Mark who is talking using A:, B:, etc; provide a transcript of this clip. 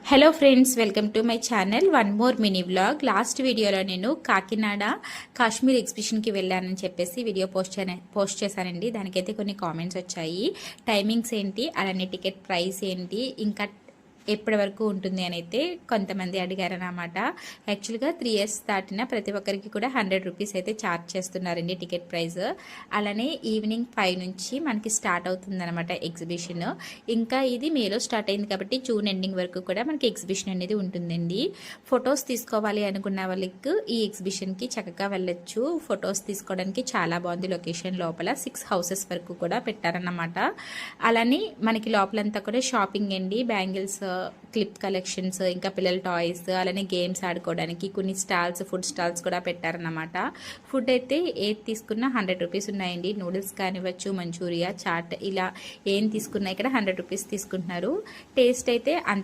A: Hello friends, welcome to my channel. One more mini vlog. Last వీడియోలో నేను కాకినాడ కాశ్మీర్ ఎగ్జిబిషన్కి వెళ్ళానని చెప్పేసి video post చేశానండి. దానికైతే కొన్ని కామెంట్స్ వచ్చాయి. టైమింగ్స్ ఏంటి, అలానే టికెట్ ప్రైస్ ఏంటి, ఇంకా ఎప్పటి వరకు ఉంటుంది అని అయితే కొంతమంది అడిగారనమాట. యాక్చువల్గా 3 years దాటిన ప్రతి ఒక్కరికి కూడా 100 రూపీస్ అయితే ఛార్జ్ చేస్తున్నారండి టికెట్ ప్రైస్. అలానే ఈవినింగ్ 5 నుంచి మనకి స్టార్ట్ అవుతుందన్నమాట ఎగ్జిబిషన్. ఇంకా ఇది మేలో స్టార్ట్ అయింది కాబట్టి జూన్ ఎండింగ్ వరకు కూడా మనకి ఎగ్జిబిషన్ అనేది ఉంటుందండి. ఫొటోస్ తీసుకోవాలి అనుకున్న వాళ్ళకి ఈ ఎగ్జిబిషన్కి చక్కగా వెళ్ళొచ్చు. ఫొటోస్ తీసుకోవడానికి చాలా బాగుంది. లొకేషన్ లోపల 6 houses వరకు కూడా పెట్టారన్నమాట. అలానే మనకి లోపలంతా కూడా షాపింగ్ అండి, బ్యాంగిల్స్, క్లిప్ కలెక్షన్స్, ఇంకా పిల్లల టాయ్స్, అలానే గేమ్స్ ఆడుకోవడానికి కొన్ని స్టాల్స్, ఫుడ్ స్టాల్స్ కూడా పెట్టారన్నమాట. ఫుడ్ అయితే ఏది తీసుకున్నా 100 రూపీస్ ఉన్నాయండి. నూడిల్స్ కానివ్వచ్చు, మంచూరియా, చాట్, ఇలా ఏం తీసుకున్నా ఇక్కడ 100 రూపీస్ తీసుకుంటున్నారు. టేస్ట్ అయితే అంత